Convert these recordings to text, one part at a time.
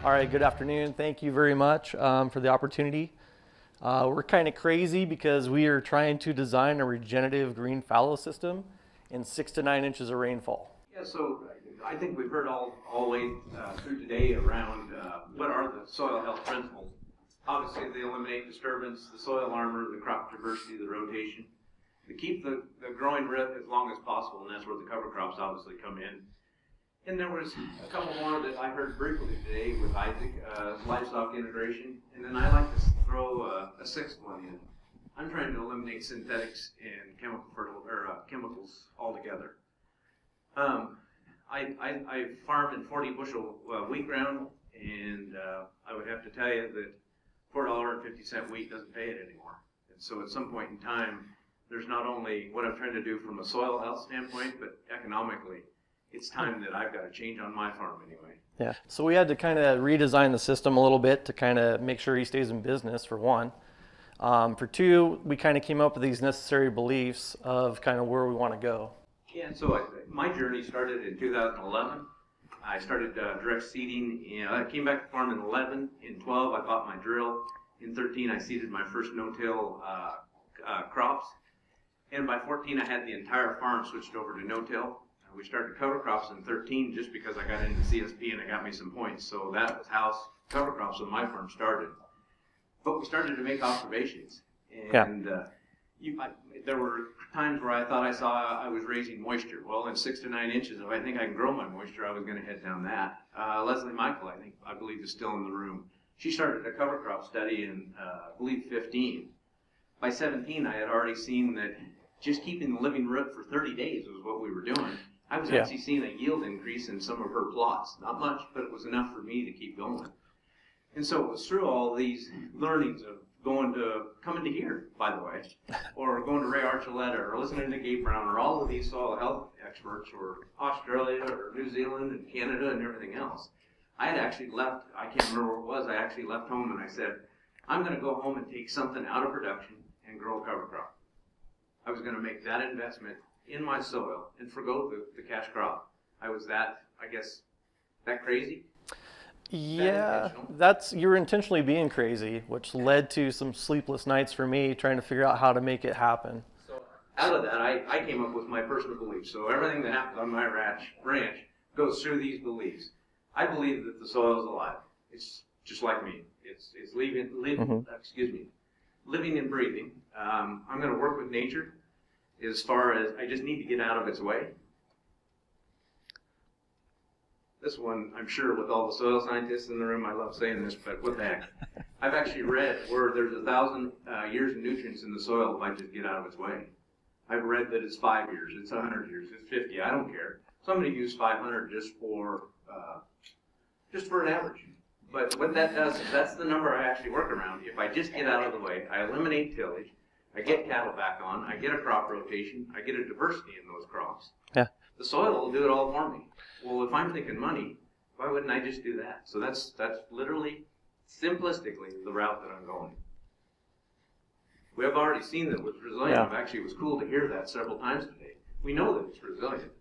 All right, good afternoon. Thank you very much for the opportunity. We're kind of crazy because we are trying to design a regenerative green fallow system in 6 to 9 inches of rainfall. Yeah, so I think we've heard all the way through today around what are the soil health principles. Obviously, they eliminate disturbance, the soil armor, the crop diversity, the rotation. They keep the growing rip as long as possible, and that's where the cover crops obviously come in. And there was a couple more that I heard briefly today with Isaac, livestock integration, and then I like to throw a sixth one in. I'm trying to eliminate synthetics and chemicals altogether. I farmed in 40 bushel wheat ground, and I would have to tell you that $4.50 wheat doesn't pay it anymore. And so at some point in time, there's not only what I'm trying to do from a soil health standpoint, but economically, it's time that I've got to change on my farm anyway. Yeah, so we had to kind of redesign the system a little bit to kind of make sure he stays in business, for one. For two, we kind of came up with these necessary beliefs of kind of where we want to go. Yeah, and so my journey started in 2011. I started direct seeding. I came back to farm in 11. In 12, I bought my drill. In 13, I seeded my first no-till crops. And by 14, I had the entire farm switched over to no-till. We started cover crops in 13 just because I got into CSP and it got me some points. So that was how cover crops on my farm started. But we started to make observations. And there were times where I thought I was raising moisture. Well, in 6 to 9 inches, if I think I can grow my moisture, I was going to head down that. Leslie Michael, I believe, is still in the room. She started a cover crop study in, I believe, 15. By 17, I had already seen that just keeping the living root for 30 days was what we were doing. I was actually seeing a yield increase in some of her plots. Not much, but it was enough for me to keep going. And so it was through all these learnings of coming to here, by the way, or going to Ray Archuleta, or listening to Gabe Brown, or all of these soil health experts, or Australia, or New Zealand, and Canada, and everything else. I had actually left, I can't remember where it was, I actually left home and I said, I'm going to go home and take something out of production and grow a cover crop. I was going to make that investment in my soil and forgo the cash crop. I was that crazy. Yeah, you were intentionally being crazy, which led to some sleepless nights for me trying to figure out how to make it happen. So out of that, I came up with my personal beliefs. So everything that happens on my ranch goes through these beliefs. I believe that the soil is alive. It's just like me. It's living and breathing. I'm going to work with nature as far as I just need to get out of its way. This one, I'm sure with all the soil scientists in the room, I love saying this, but what the heck. I've actually read where there's 1,000 years of nutrients in the soil if I just get out of its way. I've read that it's 5 years, it's 100 years, it's 50, I don't care. So I'm going to use 500 just for an average. But what that does is that's the number I actually work around. If I just get out of the way, I eliminate tillage, I get cattle back on, I get a crop rotation, I get a diversity in those crops. Yeah. The soil will do it all for me. Well, if I'm thinking money, why wouldn't I just do that? So that's literally, simplistically, the route that I'm going. We have already seen that with resilient. Yeah. Actually, it was cool to hear that several times today. We know that it's resilient.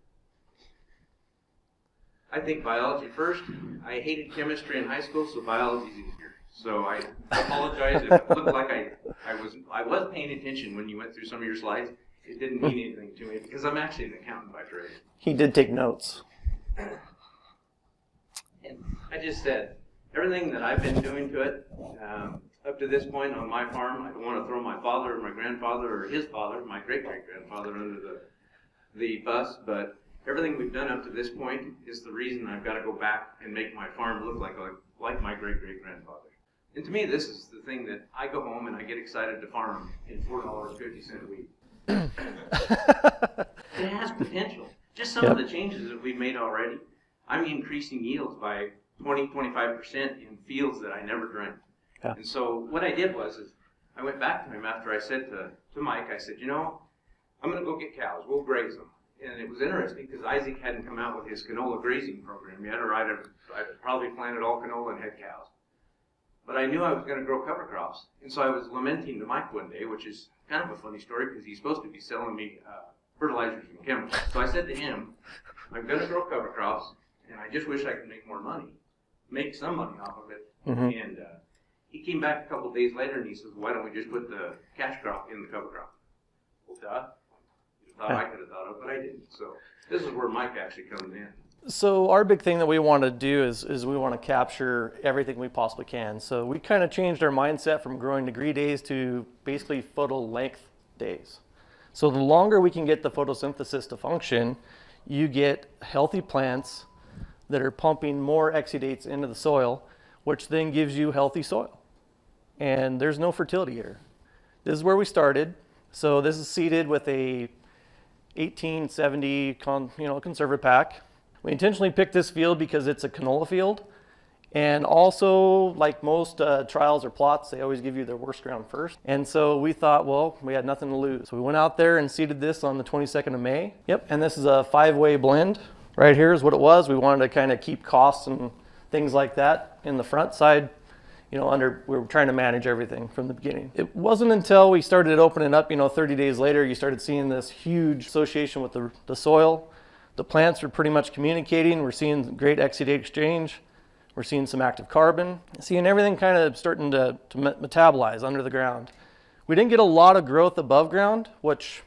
I think biology first. I hated chemistry in high school, so biology's easier. So I apologize if it looked like I was paying attention when you went through some of your slides. It didn't mean anything to me because I'm actually an accountant by trade. He did take notes. And I just said, everything that I've been doing to it, up to this point on my farm, I don't want to throw my father or my grandfather or his father, my great-great-grandfather under the bus, but everything we've done up to this point is the reason I've got to go back and make my farm look like my great-great-grandfather. And to me, this is the thing that I go home and I get excited to farm in $4.50 wheat. It has potential. Just some of the changes that we've made already. I'm increasing yields by 20-25% in fields that I never dreamt. Yeah. And so what I did was I went back to him after I said to Mike, I said, I'm going to go get cows. We'll graze them. And it was interesting because Isaac hadn't come out with his canola grazing program yet, or I'd probably planted all canola and had cows. But I knew I was going to grow cover crops. And so I was lamenting to Mike one day, which is kind of a funny story because he's supposed to be selling me fertilizers and chemicals. So I said to him, I'm going to grow cover crops, and I just wish I could make more money. make some money off of it. Mm-hmm. And he came back a couple of days later and he says, why don't we just put the cash crop in the cover crop? Well, duh. You thought I could have thought of, but I didn't. So this is where Mike actually comes in. So our big thing that we want to do is we want to capture everything we possibly can. So we kind of changed our mindset from growing degree days to basically photo length days. So the longer we can get the photosynthesis to function, you get healthy plants that are pumping more exudates into the soil, which then gives you healthy soil. And there's no fertility here. This is where we started. So this is seeded with a 1870 conservative pack. We intentionally picked this field because it's a canola field. And also, like most trials or plots, they always give you their worst ground first. And so we thought, well, we had nothing to lose. So we went out there and seeded this on the 22nd of May. Yep, and this is a 5-way blend. Right here is what it was. We wanted to kind of keep costs and things like that in the front side. We were trying to manage everything from the beginning. It wasn't until we started opening up, 30 days later, you started seeing this huge association with the soil. The plants are pretty much communicating. We're seeing great exudate exchange. We're seeing some active carbon. Seeing everything kind of starting to metabolize under the ground. We didn't get a lot of growth above ground, which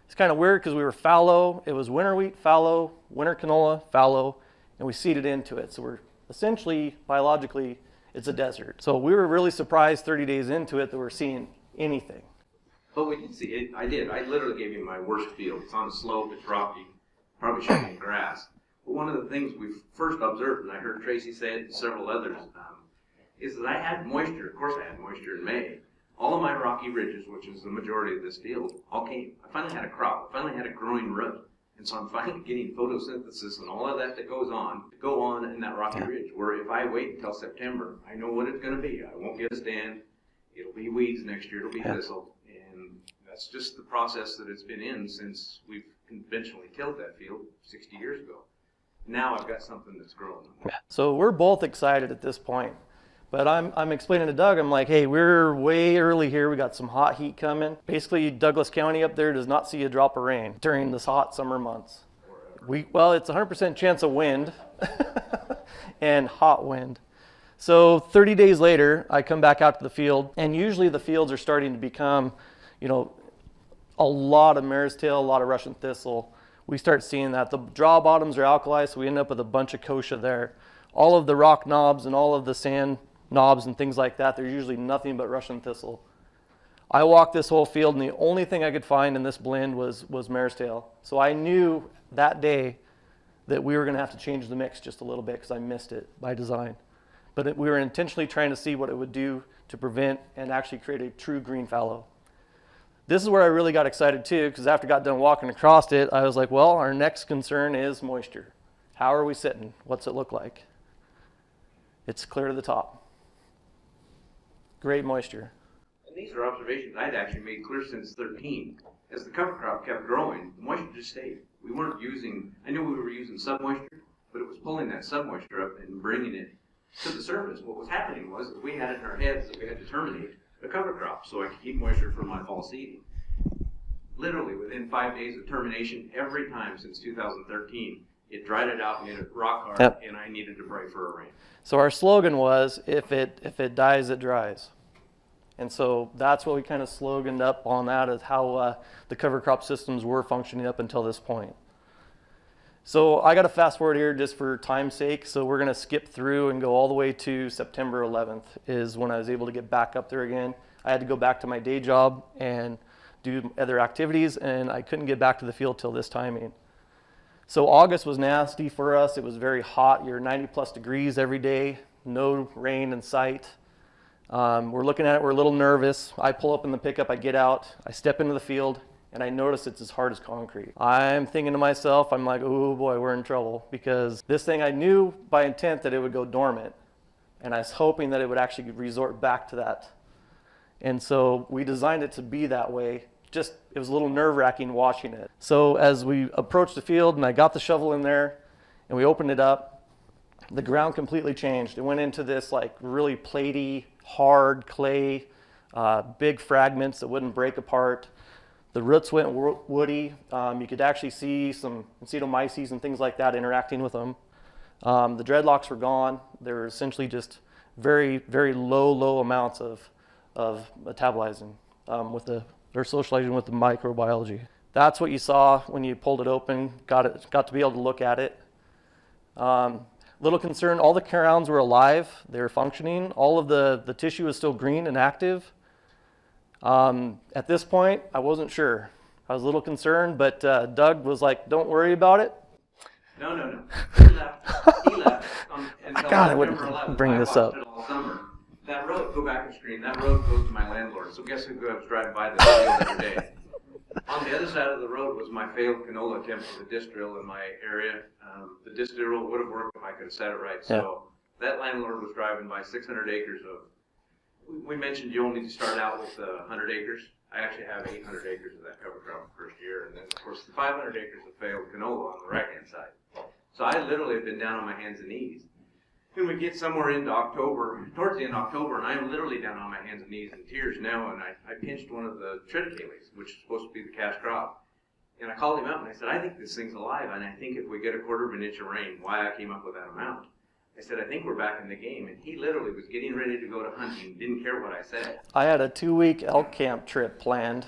is kind of weird because we were fallow. It was winter wheat, fallow, winter canola, fallow, and we seeded into it. So we're essentially, biologically, it's a desert. So we were really surprised 30 days into it that we're seeing anything. But we did see it. I did. I literally gave you my worst field. It's on a slope. It's rocky. Probably should be grass. But one of the things we first observed, and I heard Tracy say it and several others, is that I had moisture. Of course I had moisture in May. All of my rocky ridges, which is the majority of this field, all came. I finally had a crop. I finally had a growing root. And so I'm finally getting photosynthesis and all of that go on in that rocky ridge, where if I wait until September, I know what it's going to be. I won't get a stand. It'll be weeds next year. It'll be thistle. And that's just the process that it's been in since we've conventionally tilled that field 60 years ago. Now I've got something that's growing. So we're both excited at this point. But I'm explaining to Doug, I'm like, hey, we're way early here. We got some hot heat coming. Basically, Douglas County up there does not see a drop of rain during this hot summer months. Well, it's 100% chance of wind and hot wind. So 30 days later, I come back out to the field, and usually the fields are starting to become, a lot of mare's tail, a lot of Russian thistle. We start seeing that. The draw bottoms are alkali, so we end up with a bunch of kochia there. All of the rock knobs and all of the sand knobs and things like that, there's usually nothing but Russian thistle. I walked this whole field, and the only thing I could find in this blend was mare's tail. So I knew that day that we were going to have to change the mix just a little bit because I missed it by design. But we were intentionally trying to see what it would do to prevent and actually create a true green fallow. This is where I really got excited too, because after I got done walking across it, I was like, well, our next concern is moisture. How are we sitting? What's it look like? It's clear to the top. Great moisture. And these are observations I'd actually made clear since 13. As the cover crop kept growing, the moisture just stayed. We weren't using, I knew we were using submoisture, but it was pulling that submoisture up and bringing it to the surface. What was happening was that we had it in our heads that we had to terminate the cover crop so I could keep moisture for my fall seeding. Literally within 5 days of termination, every time since 2013, it dried it out, made it rock hard, and I needed to pray for a rain. So our slogan was, if it dies, it dries. And so that's what we kind of sloganed up on that, is how the cover crop systems were functioning up until this point. So I got to fast forward here just for time's sake. So we're going to skip through and go all the way to September 11th is when I was able to get back up there again. I had to go back to my day job and do other activities, and I couldn't get back to the field till this timing. So August was nasty for us. It was very hot. You're 90 plus degrees every day, no rain in sight. We're looking at it, we're a little nervous. I pull up in the pickup, I get out, I step into the field, and I notice it's as hard as concrete. I'm thinking to myself, I'm like, oh boy, we're in trouble, because this thing, I knew by intent that it would go dormant, and I was hoping that it would actually resort back to that. And so we designed it to be that way. Just, it was a little nerve-wracking watching it. So as we approached the field and I got the shovel in there and we opened it up, the ground completely changed. It went into this like really platey, hard clay, big fragments that wouldn't break apart. The roots went woody. You could actually see some acetomyces and things like that interacting with them. The dreadlocks were gone. They were essentially just very, very low amounts of metabolizing or socializing with the microbiology. That's what you saw when you pulled it open. Got to be able to look at it. Little concerned, all the crowns were alive. They were functioning. All of the tissue was still green and active. At this point, I wasn't sure. I was a little concerned, but Doug was like, "Don't worry about it." No. He left until God, I November wouldn't 11th. bring I this watched up. it all summer. That road, go back and screen, that road goes to my landlord. So guess who was driving by the field every day? On the other side of the road was my failed canola attempt for the disc drill in my area. The disc drill would have worked if I could have set it right. So that landlord was driving by 600 acres of, we mentioned you only need to start out with 100 acres. I actually have 800 acres of that cover crop the first year. And then, of course, the 500 acres of failed canola on the right-hand side. So I literally have been down on my hands and knees. When we get somewhere into October, towards the end of October, and I'm literally down on my hands and knees in tears now, and I pinched one of the triticales, which is supposed to be the cash crop. And I called him up and I said, I think this thing's alive, and I think if we get a quarter of an inch of rain, why I came up with that amount. I said, I think we're back in the game. And he literally was getting ready to go to hunting, didn't care what I said. I had a 2-week elk camp trip planned,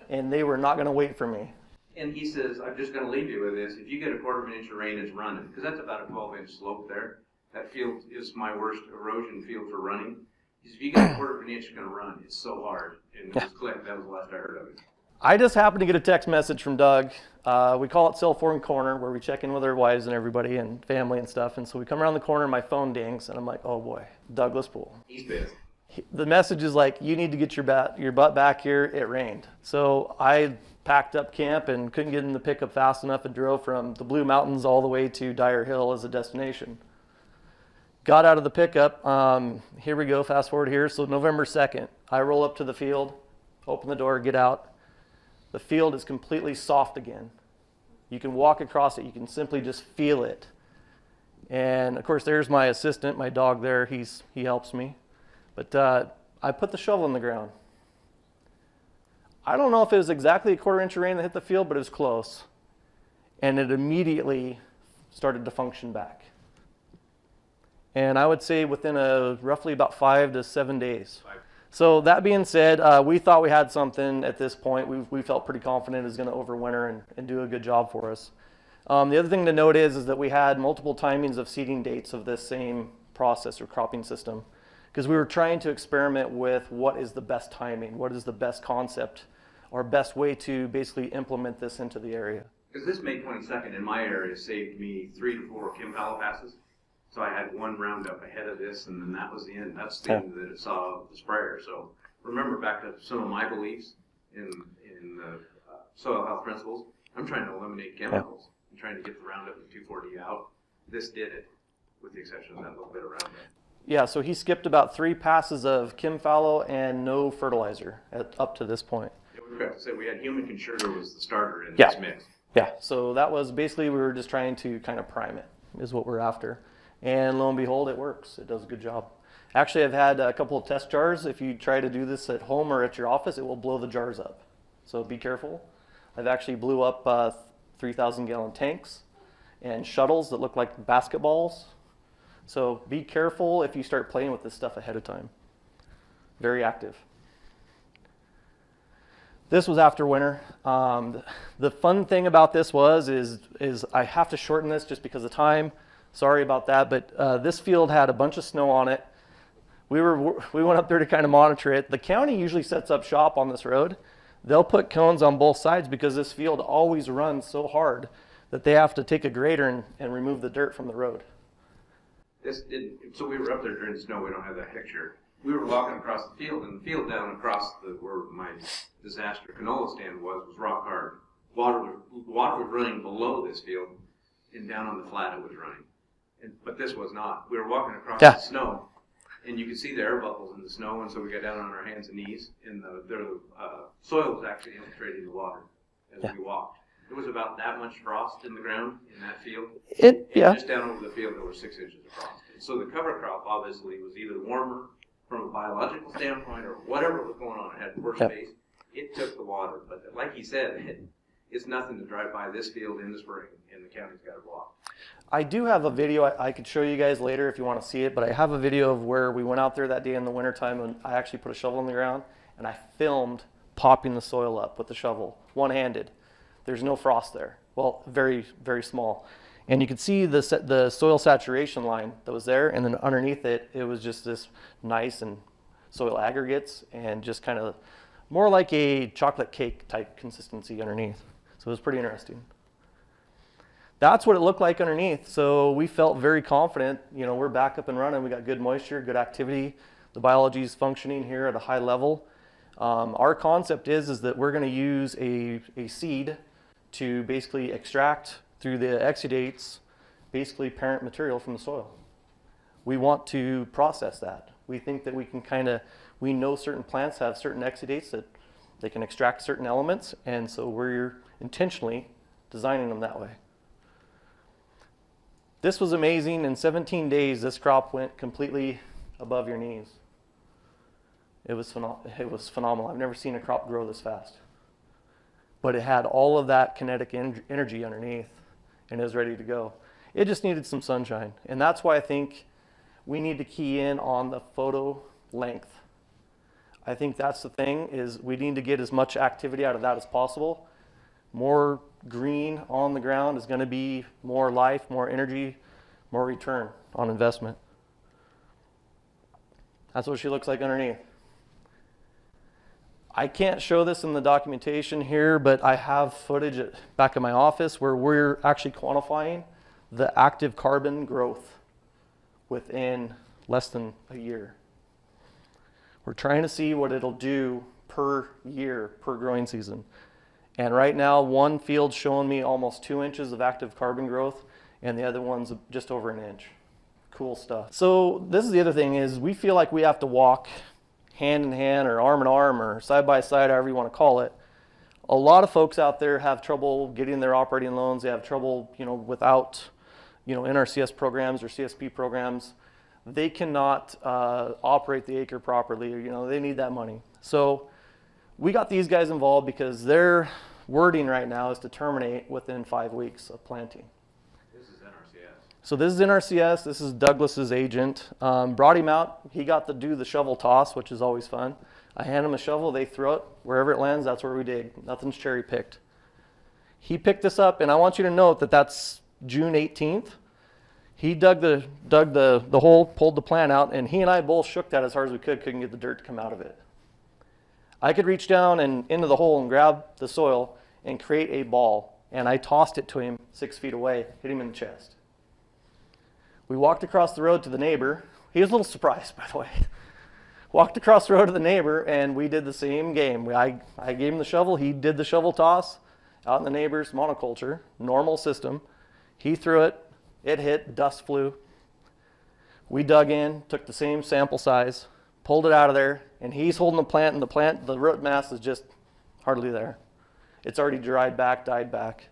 and they were not going to wait for me. And he says, I'm just going to leave you with this. If you get a quarter of an inch of rain, it's running. Because that's about a 12-inch slope there. That field is my worst erosion field for running. He said, if you get a quarter of an inch, you're going to run. It's so hard. And it was clicked. That was the last I heard of it. I just happened to get a text message from Doug. We call it Cell Phone Corner, where we check in with our wives and everybody and family and stuff. And so we come around the corner, my phone dings, and I'm like, oh boy, Douglas Pool. He's pissed. The message is like, you need to get your butt back here. It rained. So I packed up camp and couldn't get in the pickup fast enough and drove from the Blue Mountains all the way to Dyer Hill as a destination. Got out of the pickup. Here we go, fast forward here. So November 2nd, I roll up to the field, open the door, get out. The field is completely soft again. You can walk across it. You can simply just feel it. And of course, there's my assistant, my dog there. He helps me. But I put the shovel in the ground. I don't know if it was exactly a quarter inch of rain that hit the field, but it was close. And it immediately started to function back. And I would say within roughly about 5 to 7 days. So that being said, we thought we had something at this point. We felt pretty confident it was going to overwinter and do a good job for us. The other thing to note is that we had multiple timings of seeding dates of this same process or cropping system, because we were trying to experiment with what is the best timing, what is the best concept, or best way to basically implement this into the area. Because this May 22nd in my area saved me 3 to 4 Fallow passes. So I had one roundup ahead of this, and then that was the end. That's the end that it saw the sprayer. So remember, back to some of my beliefs in the soil health principles, I'm trying to eliminate chemicals. I'm trying to get the Roundup and 2,4-D out. This did it, with the exception of that little bit of Roundup. Yeah, so he skipped about 3 passes of Fallow and no fertilizer up to this point. Yeah, we forgot to say we had human consugar was the starter in this mix. Yeah, so that was basically, we were just trying to kind of prime it, is what we're after. And lo and behold, it works. It does a good job. Actually, I've had a couple of test jars. If you try to do this at home or at your office, it will blow the jars up. So be careful. I've actually blew up 3,000-gallon tanks and shuttles that look like basketballs. So be careful if you start playing with this stuff ahead of time. Very active. This was after winter. The fun thing about this is I have to shorten this just because of time. Sorry about that, but this field had a bunch of snow on it. We went up there to kind of monitor it. The county usually sets up shop on this road. They'll put cones on both sides because this field always runs so hard that they have to take a grader and remove the dirt from the road. So we were up there during the snow. We don't have that picture. We were walking across the field, and the field down across where my disaster canola stand was rock hard. Water was running below this field, and down on the flat it was running. But this was not. We were walking across the snow, and you could see the air bubbles in the snow, and so we got down on our hands and knees, and the soil was actually infiltrating the water as we walked. There was about that much frost in the ground in that field. Just down over the field, there were 6 inches of frost. And so the cover crop obviously was either warmer from a biological standpoint or whatever was going on. It had poor space. It took the water. But like he said, it's nothing to drive by this field in the spring, and the county's got it blocked. I do have a video I could show you guys later if you want to see it, but I have a video of where we went out there that day in the wintertime and I actually put a shovel in the ground and I filmed popping the soil up with the shovel, one-handed. There's no frost there. Well, very, very small. And you could see the soil saturation line that was there, and then underneath it, it was just this nice and soil aggregates and just kind of more like a chocolate cake type consistency underneath. So it was pretty interesting. That's what it looked like underneath. So we felt very confident, you know, we're back up and running. We got good moisture, good activity. The biology is functioning here at a high level. Our concept is that we're going to use a seed to basically extract through the exudates, basically parent material from the soil. We want to process that. We think that we can we know certain plants have certain exudates that they can extract certain elements, and so we're intentionally designing them that way. This was amazing. In 17 days, this crop went completely above your knees. It was phenomenal. I've never seen a crop grow this fast. But it had all of that kinetic energy underneath, and it was ready to go. It just needed some sunshine. And that's why I think we need to key in on the photo length. I think that's the thing, is we need to get as much activity out of that as possible. More green on the ground is going to be more life, more energy, more return on investment. That's what she looks like underneath. I can't show this in the documentation here, but I have footage back in my office where we're actually quantifying the active carbon growth within less than a year. We're trying to see what it'll do per year, per growing season. And right now, one field's showing me almost 2 inches of active carbon growth, and the other one's just over an inch. Cool stuff. So this is the other thing, is we feel like we have to walk hand in hand or arm in arm or side by side, however you want to call it. A lot of folks out there have trouble getting their operating loans. They have trouble, without, NRCS programs or CSP programs. They cannot operate the acre properly. They need that money. So we got these guys involved because their wording right now is to terminate within 5 weeks of planting. This is NRCS. So this is NRCS. This is Douglas's agent. Brought him out. He got to do the shovel toss, which is always fun. I hand him a shovel. They throw it. Wherever it lands, that's where we dig. Nothing's cherry picked. He picked this up, and I want you to note that that's June 18th. He dug the hole, pulled the plant out, and he and I both shook that as hard as we could. Couldn't get the dirt to come out of it. I could reach down and into the hole and grab the soil and create a ball, and I tossed it to him 6 feet away, hit him in the chest. We walked across the road to the neighbor. He was a little surprised, by the way. Walked across the road to the neighbor, and we did the same game. I gave him the shovel. He did the shovel toss out in the neighbor's monoculture, normal system. He threw it. It hit. Dust flew. We dug in, took the same sample size, pulled it out of there, and he's holding the plant, and the root mass is just hardly there. It's already dried back, died back.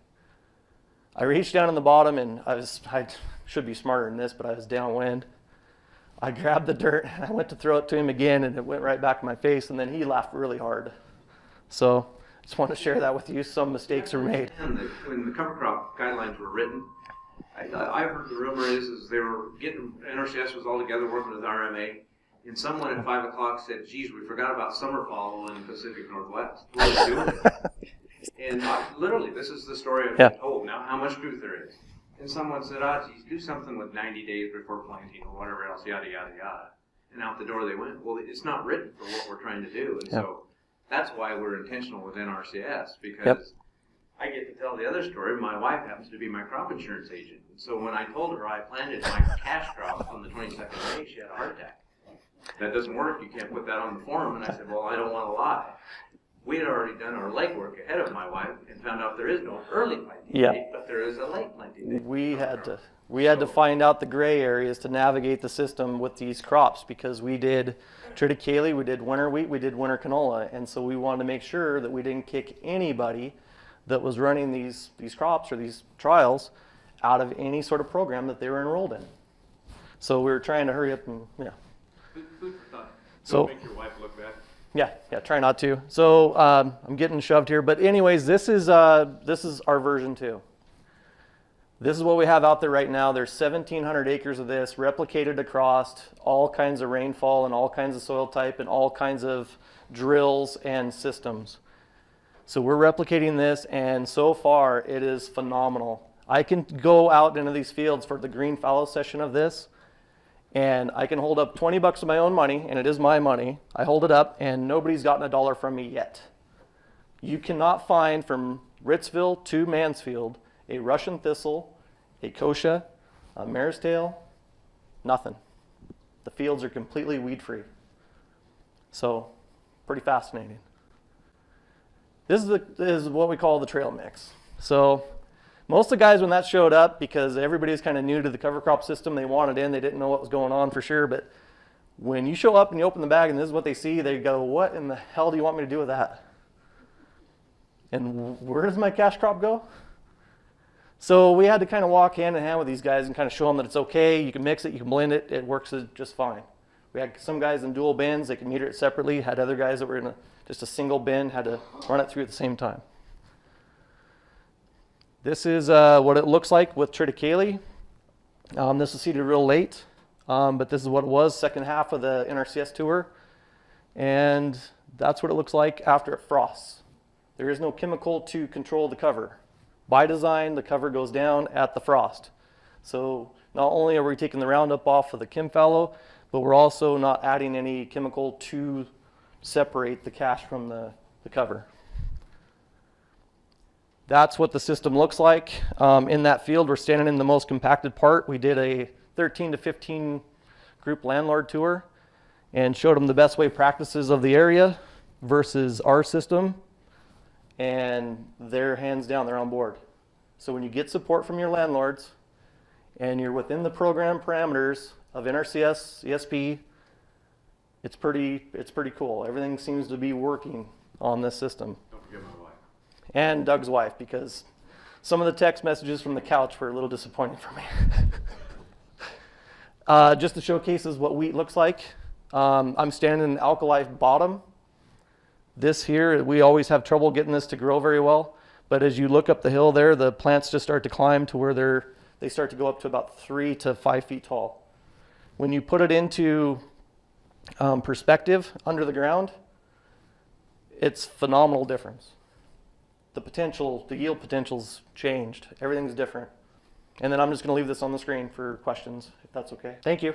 I reached down in the bottom, and I should be smarter than this, but I was downwind. I grabbed the dirt, and I went to throw it to him again, and it went right back in my face, and then he laughed really hard. So just want to share that with you. Some mistakes were made. When the cover crop guidelines were written, I heard the rumor is they were getting, NRCS was all together working with RMA, and someone at 5 o'clock said, geez, we forgot about summer fallow in the Pacific Northwest. What are we doing? And literally, this is the story I've been told. Now, how much truth there is. And someone said, geez, do something with 90 days before planting or whatever else, yada, yada, yada. And out the door they went. Well, it's not written for what we're trying to do. And so that's why we're intentional with NRCS, because I get to tell the other story. My wife happens to be my crop insurance agent. So when I told her I planted my cash crop on the 22nd of May, she had a heart attack. That doesn't work. You can't put that on the form. And I said, well, I don't want to lie. We had already done our legwork ahead of my wife and found out there is no early planting date, but there is a late planting date. We had to find out the gray areas to navigate the system with these crops, because we did triticale, we did winter wheat, we did winter canola, and so we wanted to make sure that we didn't kick anybody that was running these crops or these trials out of any sort of program that they were enrolled in. So we were trying to hurry up and Food for thought. So Don't make your wife look bad. Yeah, try not to. So I'm getting shoved here, but anyways, this is our version 2. This is what we have out there right now. There's 1,700 acres of this replicated across all kinds of rainfall and all kinds of soil type and all kinds of drills and systems. So we're replicating this, and so far it is phenomenal. I can go out into these fields for the green fallow session of this, and I can hold up 20 bucks of my own money, and it is my money. I hold it up, and nobody's gotten a dollar from me yet. You cannot find from Ritzville to Mansfield a Russian thistle, a kochia, a mare's tail, nothing. The fields are completely weed-free. So, pretty fascinating. This is what we call the trail mix. So, most of the guys when that showed up, because everybody's kind of new to the cover crop system, they wanted in, they didn't know what was going on for sure, but when you show up and you open the bag and this is what they see, they go, what in the hell do you want me to do with that? And where does my cash crop go? So we had to kind of walk hand in hand with these guys and kind of show them that it's okay, you can mix it, you can blend it, it works just fine. We had some guys in dual bins, they could meter it separately, had other guys that were in just a single bin, had to run it through at the same time. This is what it looks like with triticale. This was seeded real late, but this is what it was, second half of the NRCS tour. And that's what it looks like after it frosts. There is no chemical to control the cover. By design, the cover goes down at the frost. So not only are we taking the Roundup off of the Kim fallow, but we're also not adding any chemical to separate the cash from the cover. That's what the system looks like. In that field, we're standing in the most compacted part. We did a 13 to 15 group landlord tour and showed them the best way practices of the area versus our system. And they're hands down, they're on board. So when you get support from your landlords and you're within the program parameters of NRCS, ESP, it's pretty cool. Everything seems to be working on this system. Don't forget my wife. And Doug's wife, because some of the text messages from the couch were a little disappointing for me. Just to showcase what wheat looks like, I'm standing in an alkali bottom. This here, we always have trouble getting this to grow very well, but as you look up the hill there, the plants just start to climb to where they start to go up to about 3 to 5 feet tall. When you put it into perspective under the ground, it's phenomenal difference. The yield potential's changed. Everything's different. And then I'm just going to leave this on the screen for questions, if that's okay. Thank you.